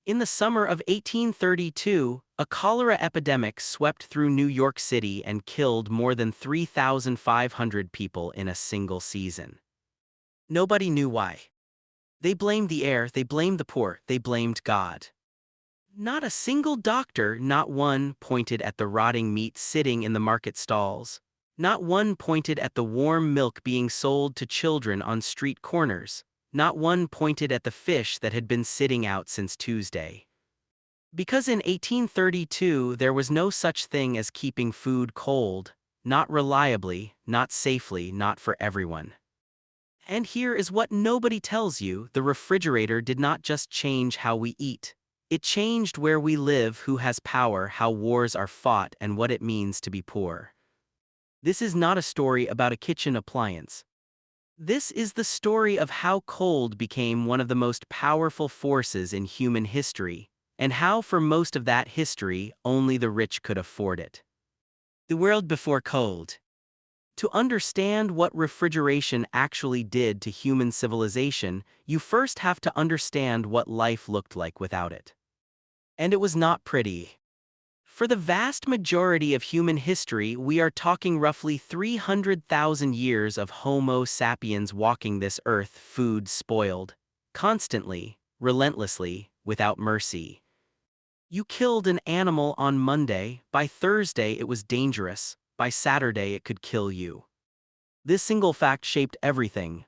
In the summer of 1832, a cholera epidemic swept through New York City and killed more than 3,500 people in a single season. Nobody knew why. They blamed the air, they blamed the poor, they blamed God. Not a single doctor, not one, pointed at the rotting meat sitting in the market stalls. Not one pointed at the warm milk being sold to children on street corners. Not one pointed at the fish that had been sitting out since Tuesday. Because in 1832 there was no such thing as keeping food cold, not reliably, not safely, not for everyone. And here is what nobody tells you: the refrigerator did not just change how we eat. It changed where we live, who has power, how wars are fought, and what it means to be poor. This is not a story about a kitchen appliance. This is the story of how cold became one of the most powerful forces in human history, and how for most of that history only the rich could afford it. The world before cold. To understand what refrigeration actually did to human civilization, you first have to understand what life looked like without it. And it was not pretty. For the vast majority of human history, we are talking roughly 300,000 years of Homo sapiens walking this earth, food spoiled, constantly, relentlessly, without mercy. You killed an animal on Monday, by Thursday it was dangerous, by Saturday it could kill you. This single fact shaped everything.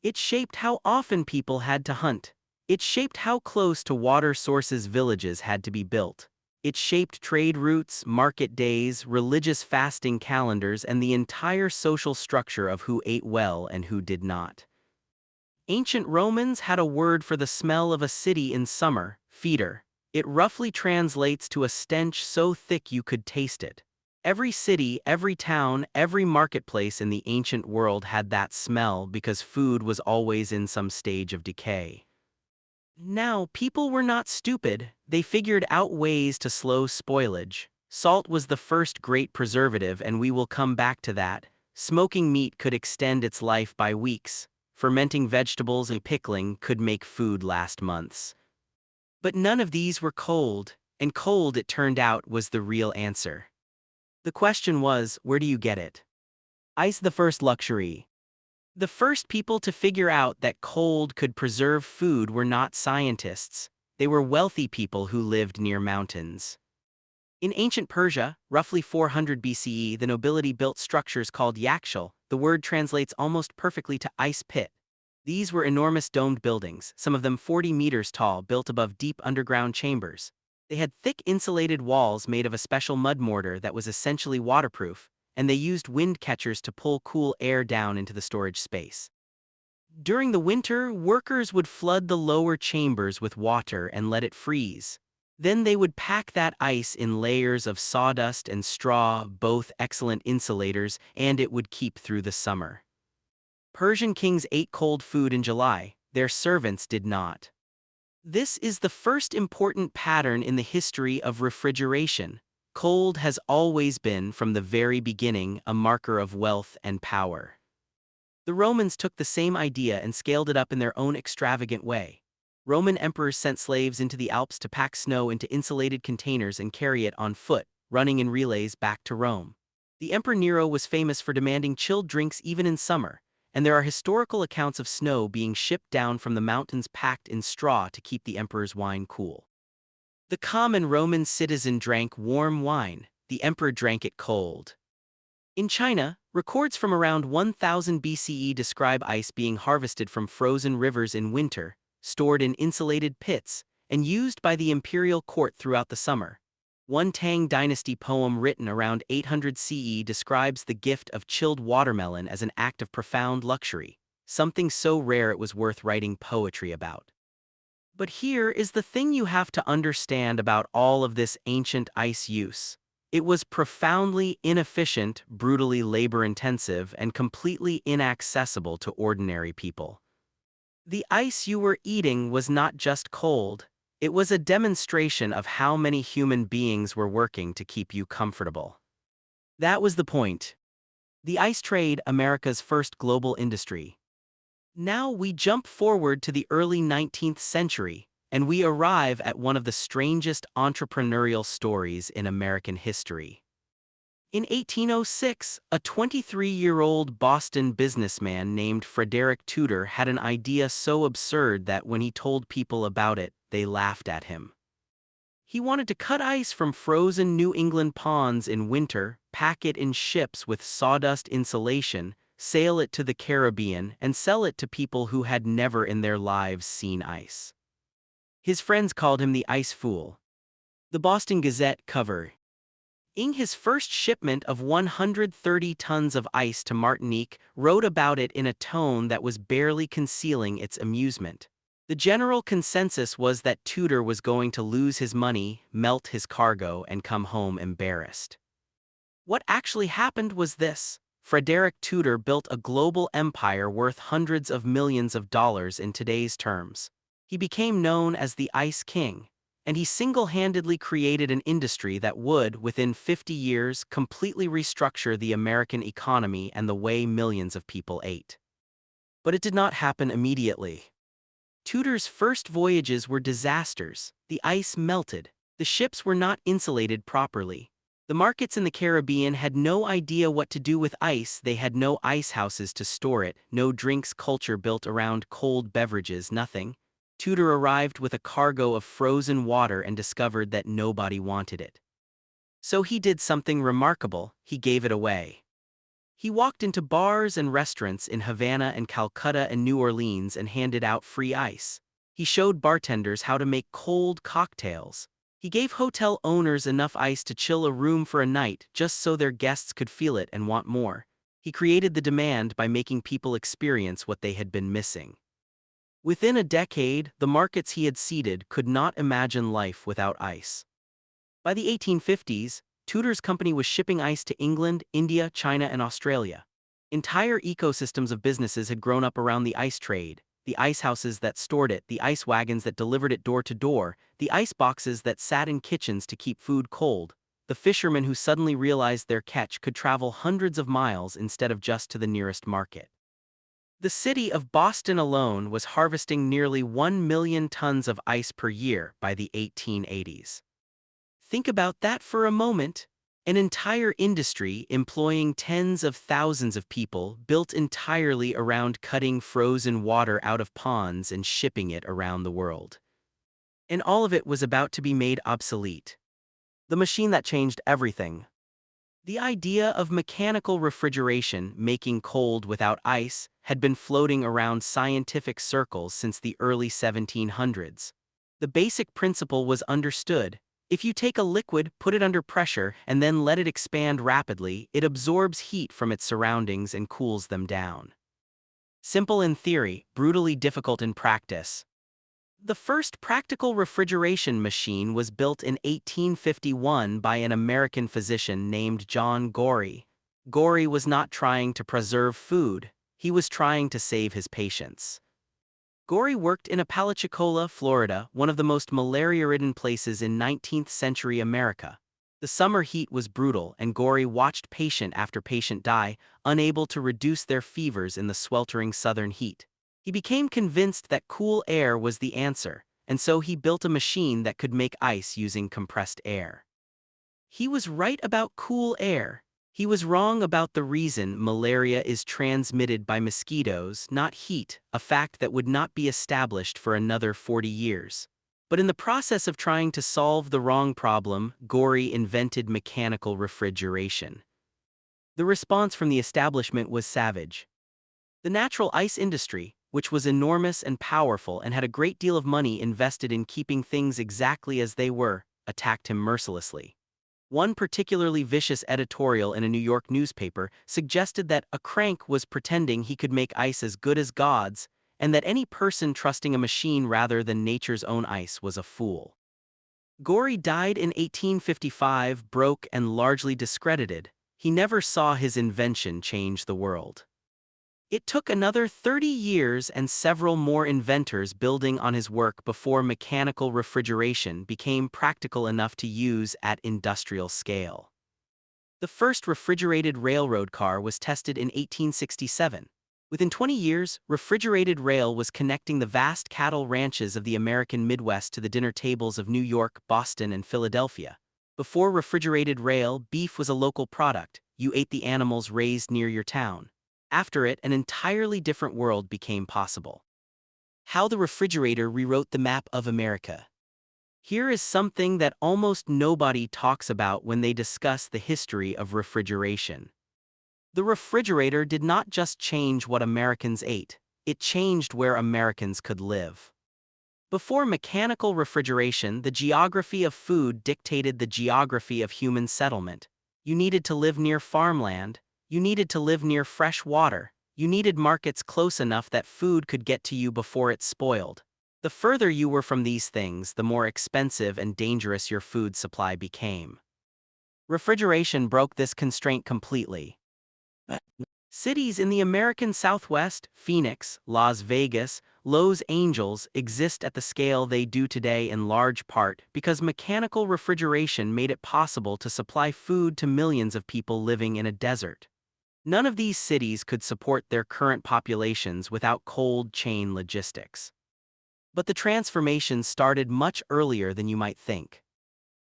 It shaped how often people had to hunt. It shaped how close to water sources villages had to be built. It shaped trade routes, market days, religious fasting calendars, and the entire social structure of who ate well and who did not. Ancient Romans had a word for the smell of a city in summer: fetor. It roughly translates to a stench so thick you could taste it. Every city, every town, every marketplace in the ancient world had that smell because food was always in some stage of decay. Now, people were not stupid. They figured out ways to slow spoilage. Salt was the first great preservative, and we will come back to that. Smoking meat could extend its life by weeks. Fermenting vegetables and pickling could make food last months. But none of these were cold, and cold, it turned out, was the real answer. The question was, where do you get it? Ice, the first luxury. The first people to figure out that cold could preserve food were not scientists. They were wealthy people who lived near mountains. In ancient Persia, roughly 400 BCE, the nobility built structures called yakshal. The word translates almost perfectly to ice pit. These were enormous domed buildings, some of them 40 meters tall, built above deep underground chambers. They had thick insulated walls made of a special mud mortar that was essentially waterproof, and they used wind catchers to pull cool air down into the storage space. During the winter, workers would flood the lower chambers with water and let it freeze. Then they would pack that ice in layers of sawdust and straw, both excellent insulators, and it would keep through the summer. Persian kings ate cold food in July, their servants did not. This is the first important pattern in the history of refrigeration. Cold has always been, from the very beginning, a marker of wealth and power. The Romans took the same idea and scaled it up in their own extravagant way. Roman emperors sent slaves into the Alps to pack snow into insulated containers and carry it on foot, running in relays back to Rome. The Emperor Nero was famous for demanding chilled drinks even in summer, and there are historical accounts of snow being shipped down from the mountains packed in straw to keep the emperor's wine cool. The common Roman citizen drank warm wine, the emperor drank it cold. In China, records from around 1000 BCE describe ice being harvested from frozen rivers in winter, stored in insulated pits, and used by the imperial court throughout the summer. One Tang dynasty poem written around 800 CE describes the gift of chilled watermelon as an act of profound luxury, something so rare it was worth writing poetry about. But here is the thing you have to understand about all of this ancient ice use. It was profoundly inefficient, brutally labor-intensive, and completely inaccessible to ordinary people. The ice you were eating was not just cold, it was a demonstration of how many human beings were working to keep you comfortable. That was the point. The ice trade, America's first global industry. Now we jump forward to the early 19th century, and we arrive at one of the strangest entrepreneurial stories in American history. In 1806, a 23-year-old Boston businessman named Frederick Tudor had an idea so absurd that when he told people about it, they laughed at him. He wanted to cut ice from frozen New England ponds in winter, pack it in ships with sawdust insulation, sail it to the Caribbean, and sell it to people who had never in their lives seen ice. His friends called him the Ice Fool. The Boston Gazette cover ing his first shipment of 130 tons of ice to Martinique wrote about it in a tone that was barely concealing its amusement. The general consensus was that Tudor was going to lose his money, melt his cargo, and come home embarrassed. What actually happened was this: Frederick Tudor built a global empire worth hundreds of millions of dollars in today's terms. He became known as the Ice King, and he single-handedly created an industry that would, within 50 years, completely restructure the American economy and the way millions of people ate. But it did not happen immediately. Tudor's first voyages were disasters. The ice melted. The ships were not insulated properly. The markets in the Caribbean had no idea what to do with ice. They had no ice houses to store it, no drinks culture built around cold beverages, nothing. Tudor arrived with a cargo of frozen water and discovered that nobody wanted it. So he did something remarkable: he gave it away. He walked into bars and restaurants in Havana and Calcutta and New Orleans and handed out free ice. He showed bartenders how to make cold cocktails. He gave hotel owners enough ice to chill a room for a night just so their guests could feel it and want more. He created the demand by making people experience what they had been missing. Within a decade, the markets he had seeded could not imagine life without ice. By the 1850s, Tudor's company was shipping ice to England, India, China, and Australia. Entire ecosystems of businesses had grown up around the ice trade: the ice houses that stored it, the ice wagons that delivered it door to door, the ice boxes that sat in kitchens to keep food cold, the fishermen who suddenly realized their catch could travel hundreds of miles instead of just to the nearest market. The city of Boston alone was harvesting nearly 1 million tons of ice per year by the 1880s. Think about that for a moment. An entire industry employing tens of thousands of people built entirely around cutting frozen water out of ponds and shipping it around the world. And all of it was about to be made obsolete. The machine that changed everything. The idea of mechanical refrigeration, making cold without ice, had been floating around scientific circles since the early 1700s. The basic principle was understood: if you take a liquid, put it under pressure, and then let it expand rapidly, it absorbs heat from its surroundings and cools them down. Simple in theory, brutally difficult in practice. The first practical refrigeration machine was built in 1851 by an American physician named John Gorrie. Gorrie was not trying to preserve food, he was trying to save his patients. Gorrie worked in Apalachicola, Florida, one of the most malaria-ridden places in 19th-century America. The summer heat was brutal, and Gorrie watched patient after patient die, unable to reduce their fevers in the sweltering southern heat. He became convinced that cool air was the answer, and so he built a machine that could make ice using compressed air. He was right about cool air. He was wrong about the reason malaria is transmitted by mosquitoes, not heat, a fact that would not be established for another 40 years. But in the process of trying to solve the wrong problem, Gorrie invented mechanical refrigeration. The response from the establishment was savage. The natural ice industry, which was enormous and powerful and had a great deal of money invested in keeping things exactly as they were, attacked him mercilessly. One particularly vicious editorial in a New York newspaper suggested that a crank was pretending he could make ice as good as God's, and that any person trusting a machine rather than nature's own ice was a fool. Gorrie died in 1855, broke and largely discredited. He never saw his invention change the world. It took another 30 years and several more inventors building on his work before mechanical refrigeration became practical enough to use at industrial scale. The first refrigerated railroad car was tested in 1867. Within 20 years, refrigerated rail was connecting the vast cattle ranches of the American Midwest to the dinner tables of New York, Boston, and Philadelphia. Before refrigerated rail, beef was a local product. You ate the animals raised near your town. After it, an entirely different world became possible. How the refrigerator rewrote the map of America. Here is something that almost nobody talks about when they discuss the history of refrigeration. The refrigerator did not just change what Americans ate, it changed where Americans could live. Before mechanical refrigeration, the geography of food dictated the geography of human settlement. You needed to live near farmland, you needed to live near fresh water, you needed markets close enough that food could get to you before it spoiled. The further you were from these things, the more expensive and dangerous your food supply became. Refrigeration broke this constraint completely. Cities in the American Southwest, Phoenix, Las Vegas, Los Angeles, exist at the scale they do today in large part because mechanical refrigeration made it possible to supply food to millions of people living in a desert. None of these cities could support their current populations without cold chain logistics. But the transformation started much earlier than you might think.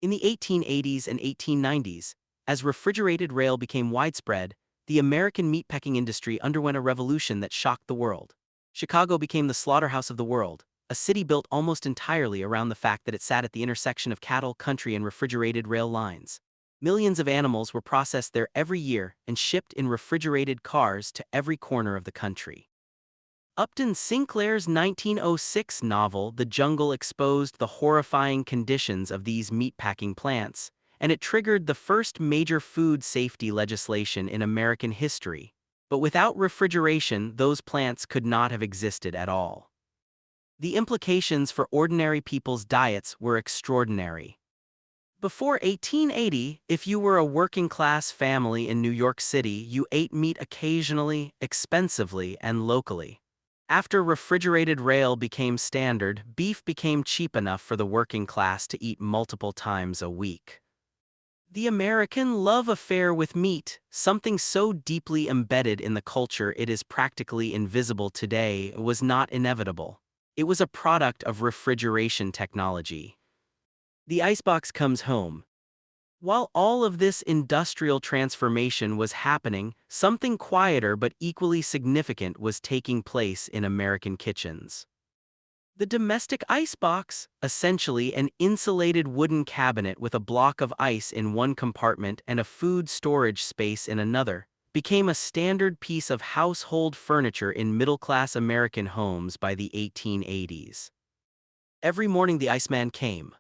In the 1880s and 1890s, as refrigerated rail became widespread, the American meatpacking industry underwent a revolution that shocked the world. Chicago became the slaughterhouse of the world, a city built almost entirely around the fact that it sat at the intersection of cattle, country, and refrigerated rail lines. Millions of animals were processed there every year and shipped in refrigerated cars to every corner of the country. Upton Sinclair's 1906 novel The Jungle exposed the horrifying conditions of these meatpacking plants, and it triggered the first major food safety legislation in American history. But without refrigeration, those plants could not have existed at all. The implications for ordinary people's diets were extraordinary. Before 1880, if you were a working-class family in New York City, you ate meat occasionally, expensively, and locally. After refrigerated rail became standard, beef became cheap enough for the working class to eat multiple times a week. The American love affair with meat, something so deeply embedded in the culture it is practically invisible today, was not inevitable. It was a product of refrigeration technology. The icebox comes home. While all of this industrial transformation was happening, something quieter but equally significant was taking place in American kitchens. The domestic icebox, essentially an insulated wooden cabinet with a block of ice in one compartment and a food storage space in another, became a standard piece of household furniture in middle-class American homes by the 1880s. Every morning the Iceman came.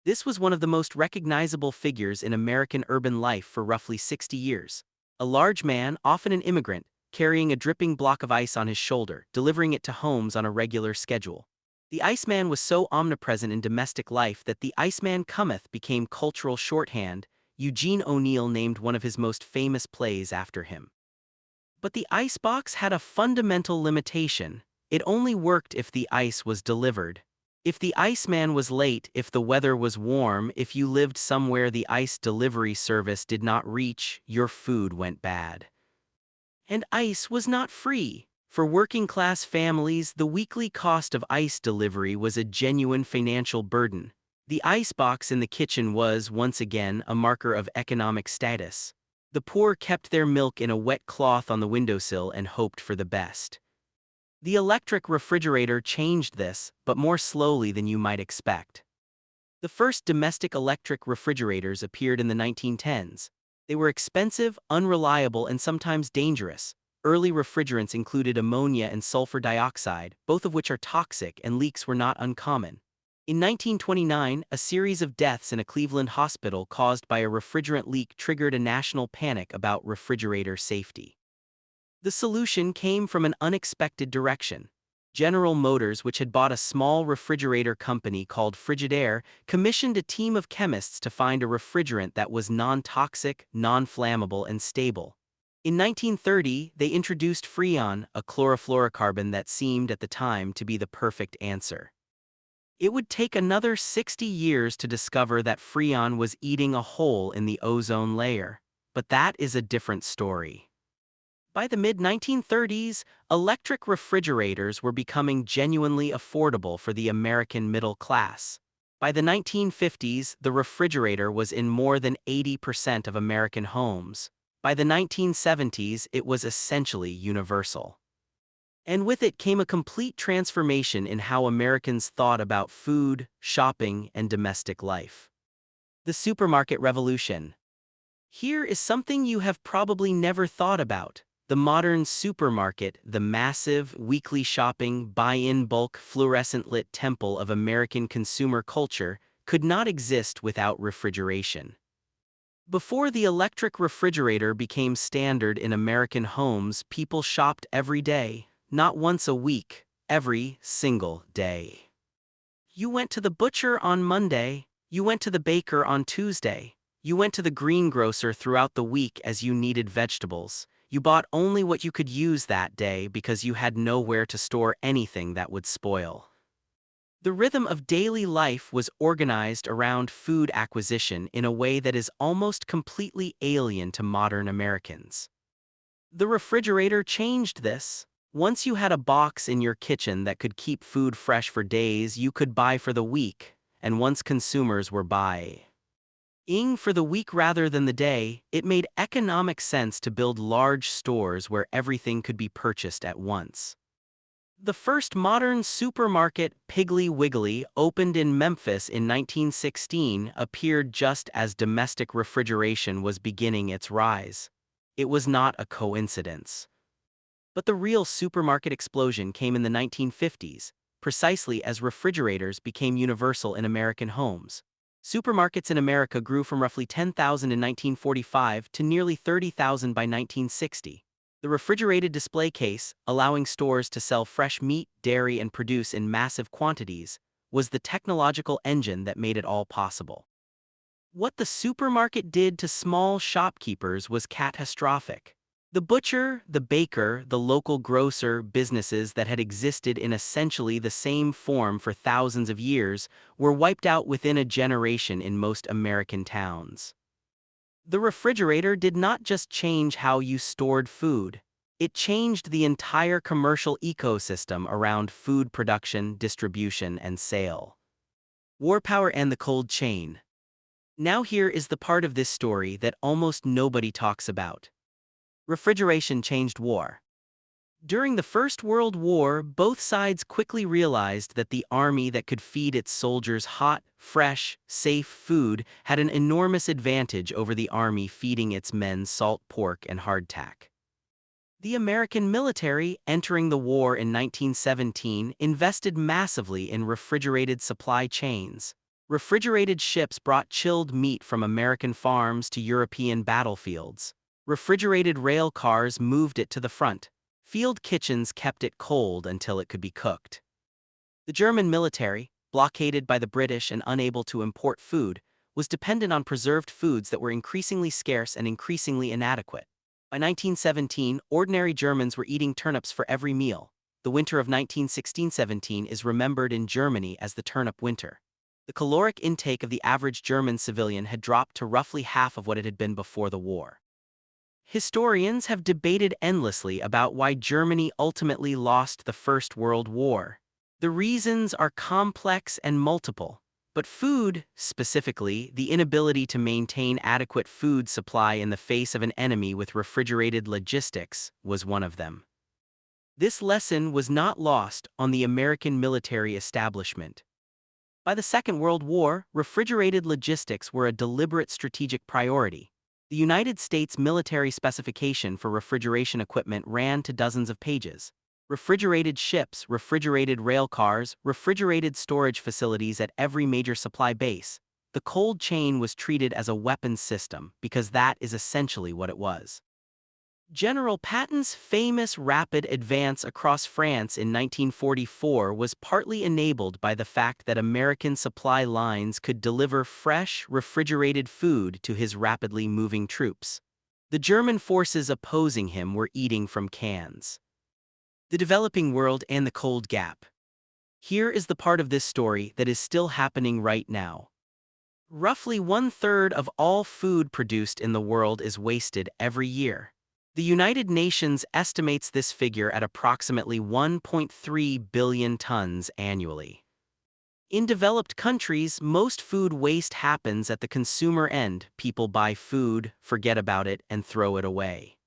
This was one of the most recognizable figures in American urban life for roughly 60 years. A large man, often an immigrant, carrying a dripping block of ice on his shoulder, delivering it to homes on a regular schedule. The Iceman was so omnipresent in domestic life that the Iceman cometh became cultural shorthand. Eugene O'Neill named one of his most famous plays after him. But the icebox had a fundamental limitation. It only worked if the ice was delivered. If the Iceman was late, if the weather was warm, if you lived somewhere the ice delivery service did not reach, your food went bad. And ice was not free. For working-class families, the weekly cost of ice delivery was a genuine financial burden. The icebox in the kitchen was, once again, a marker of economic status. The poor kept their milk in a wet cloth on the windowsill and hoped for the best. The electric refrigerator changed this, but more slowly than you might expect. The first domestic electric refrigerators appeared in the 1910s. They were expensive, unreliable, and sometimes dangerous. Early refrigerants included ammonia and sulfur dioxide, both of which are toxic, and leaks were not uncommon. In 1929, a series of deaths in a Cleveland hospital caused by a refrigerant leak triggered a national panic about refrigerator safety. The solution came from an unexpected direction. General Motors, which had bought a small refrigerator company called Frigidaire, commissioned a team of chemists to find a refrigerant that was non-toxic, non-flammable, and stable. In 1930, they introduced Freon, a chlorofluorocarbon that seemed at the time to be the perfect answer. It would take another 60 years to discover that Freon was eating a hole in the ozone layer, but that is a different story. By the mid-1930s, electric refrigerators were becoming genuinely affordable for the American middle class. By the 1950s, the refrigerator was in more than 80% of American homes. By the 1970s, it was essentially universal. And with it came a complete transformation in how Americans thought about food, shopping, and domestic life. The supermarket revolution. Here is something you have probably never thought about. The modern supermarket, the massive, weekly shopping, buy-in bulk, fluorescent-lit temple of American consumer culture, could not exist without refrigeration. Before the electric refrigerator became standard in American homes, people shopped every day, not once a week, every single day. You went to the butcher on Monday, you went to the baker on Tuesday, you went to the greengrocer throughout the week as you needed vegetables. You bought only what you could use that day because you had nowhere to store anything that would spoil. The rhythm of daily life was organized around food acquisition in a way that is almost completely alien to modern Americans. The refrigerator changed this. Once you had a box in your kitchen that could keep food fresh for days, you could buy for the week, and once consumers were buying for the week rather than the day, it made economic sense to build large stores where everything could be purchased at once. The first modern supermarket, Piggly Wiggly, opened in Memphis in 1916, appeared just as domestic refrigeration was beginning its rise. It was not a coincidence. But the real supermarket explosion came in the 1950s, precisely as refrigerators became universal in American homes. Supermarkets in America grew from roughly 10,000 in 1945 to nearly 30,000 by 1960. The refrigerated display case, allowing stores to sell fresh meat, dairy, and produce in massive quantities, was the technological engine that made it all possible. What the supermarket did to small shopkeepers was catastrophic. The butcher, the baker, the local grocer, businesses that had existed in essentially the same form for thousands of years were wiped out within a generation in most American towns. The refrigerator did not just change how you stored food. It changed the entire commercial ecosystem around food production, distribution, and sale. War power and the cold chain. Now here is the part of this story that almost nobody talks about. Refrigeration changed war. During the First World War, both sides quickly realized that the army that could feed its soldiers hot, fresh, safe food had an enormous advantage over the army feeding its men salt pork and hardtack. The American military, entering the war in 1917, invested massively in refrigerated supply chains. Refrigerated ships brought chilled meat from American farms to European battlefields. Refrigerated rail cars moved it to the front. Field kitchens kept it cold until it could be cooked. The German military, blockaded by the British and unable to import food, was dependent on preserved foods that were increasingly scarce and increasingly inadequate. By 1917, ordinary Germans were eating turnips for every meal. The winter of 1916-17 is remembered in Germany as the turnip winter. The caloric intake of the average German civilian had dropped to roughly half of what it had been before the war. Historians have debated endlessly about why Germany ultimately lost the First World War. The reasons are complex and multiple, but food, specifically the inability to maintain adequate food supply in the face of an enemy with refrigerated logistics, was one of them. This lesson was not lost on the American military establishment. By the Second World War, refrigerated logistics were a deliberate strategic priority. The United States military specification for refrigeration equipment ran to dozens of pages. Refrigerated ships, refrigerated rail cars, refrigerated storage facilities at every major supply base. The cold chain was treated as a weapons system because that is essentially what it was. General Patton's famous rapid advance across France in 1944 was partly enabled by the fact that American supply lines could deliver fresh, refrigerated food to his rapidly moving troops. The German forces opposing him were eating from cans. The developing world and the cold gap. Here is the part of this story that is still happening right now. Roughly 1/3 of all food produced in the world is wasted every year. The United Nations estimates this figure at approximately 1.3 billion tons annually. In developed countries, most food waste happens at the consumer end. People buy food, forget about it, and throw it away.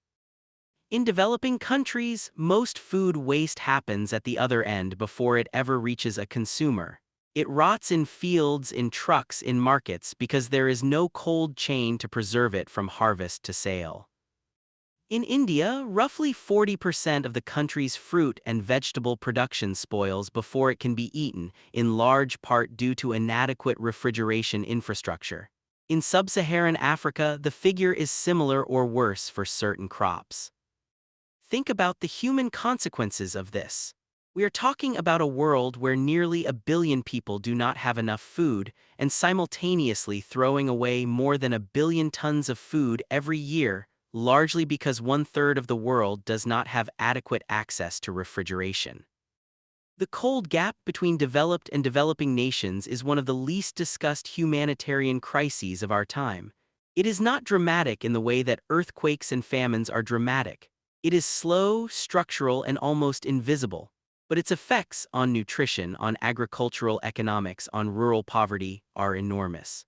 In developing countries, most food waste happens at the other end before it ever reaches a consumer. It rots in fields, in trucks, in markets because there is no cold chain to preserve it from harvest to sale. In India, roughly 40% of the country's fruit and vegetable production spoils before it can be eaten, in large part due to inadequate refrigeration infrastructure. In sub-Saharan Africa, the figure is similar or worse for certain crops. Think about the human consequences of this. We are talking about a world where nearly a billion people do not have enough food, and simultaneously throwing away more than a billion tons of food every year, largely because 1/3 of the world does not have adequate access to refrigeration. The cold gap between developed and developing nations is one of the least discussed humanitarian crises of our time. It is not dramatic in the way that earthquakes and famines are dramatic. It is slow, structural, and almost invisible, but its effects on nutrition, on agricultural economics, on rural poverty are enormous.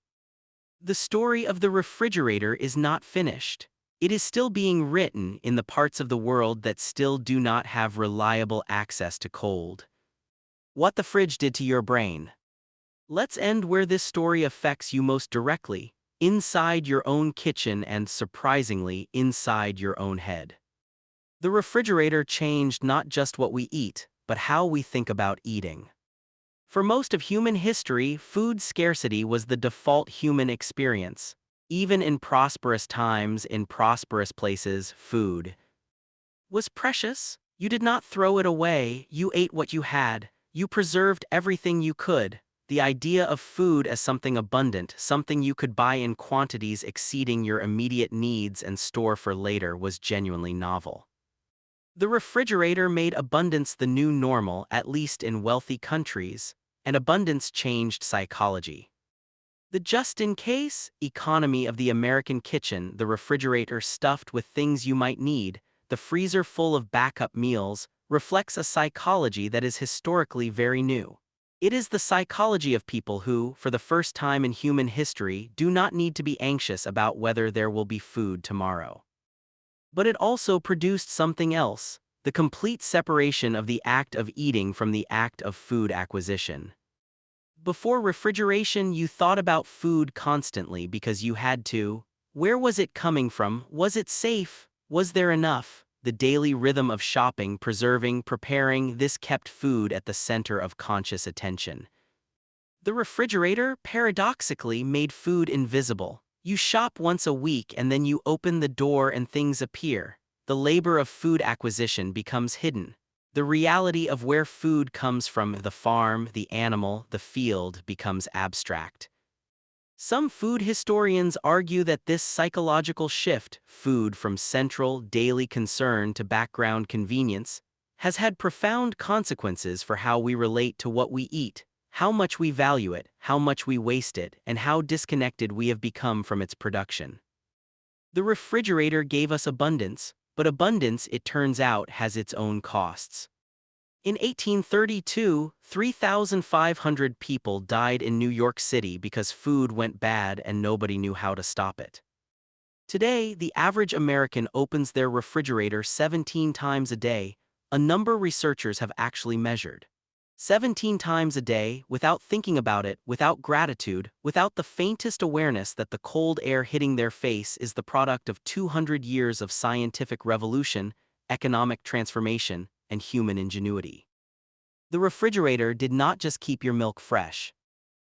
The story of the refrigerator is not finished. It is still being written in the parts of the world that still do not have reliable access to cold. What the fridge did to your brain. Let's end where this story affects you most directly, inside your own kitchen and, surprisingly, inside your own head. The refrigerator changed not just what we eat, but how we think about eating. For most of human history, food scarcity was the default human experience. Even in prosperous times, in prosperous places, food was precious. You did not throw it away, you ate what you had, you preserved everything you could. The idea of food as something abundant, something you could buy in quantities exceeding your immediate needs and store for later, was genuinely novel. The refrigerator made abundance the new normal, at least in wealthy countries, and abundance changed psychology. The just-in-case economy of the American kitchen, the refrigerator stuffed with things you might need, the freezer full of backup meals, reflects a psychology that is historically very new. It is the psychology of people who, for the first time in human history, do not need to be anxious about whether there will be food tomorrow. But it also produced something else, the complete separation of the act of eating from the act of food acquisition. Before refrigeration, you thought about food constantly because you had to. Where was it coming from? Was it safe? Was there enough? The daily rhythm of shopping, preserving, preparing, this kept food at the center of conscious attention. The refrigerator, paradoxically, made food invisible. You shop once a week and then you open the door and things appear. The labor of food acquisition becomes hidden. The reality of where food comes from, the farm, the animal, the field, becomes abstract. Some food historians argue that this psychological shift, food from central, daily concern to background convenience, has had profound consequences for how we relate to what we eat, how much we value it, how much we waste it, and how disconnected we have become from its production. The refrigerator gave us abundance, but abundance, it turns out, has its own costs. In 1832, 3,500 people died in New York City because food went bad and nobody knew how to stop it. Today, the average American opens their refrigerator 17 times a day, a number researchers have actually measured. 17 times a day, without thinking about it, without gratitude, without the faintest awareness that the cold air hitting their face is the product of 200 years of scientific revolution, economic transformation, and human ingenuity. The refrigerator did not just keep your milk fresh.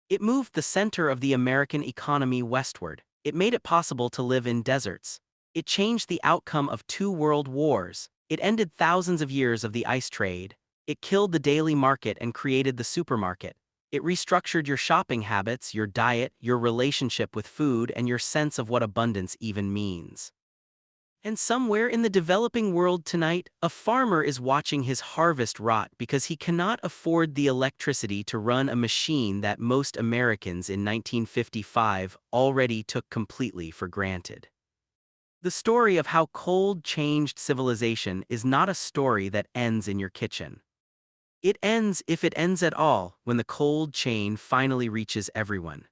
It moved the center of the American economy westward. It made it possible to live in deserts. It changed the outcome of 2 world wars. It ended thousands of years of the ice trade. It killed the daily market and created the supermarket. It restructured your shopping habits, your diet, your relationship with food, and your sense of what abundance even means. And somewhere in the developing world tonight, a farmer is watching his harvest rot because he cannot afford the electricity to run a machine that most Americans in 1955 already took completely for granted. The story of how cold changed civilization is not a story that ends in your kitchen. It ends, if it ends at all, when the cold chain finally reaches everyone.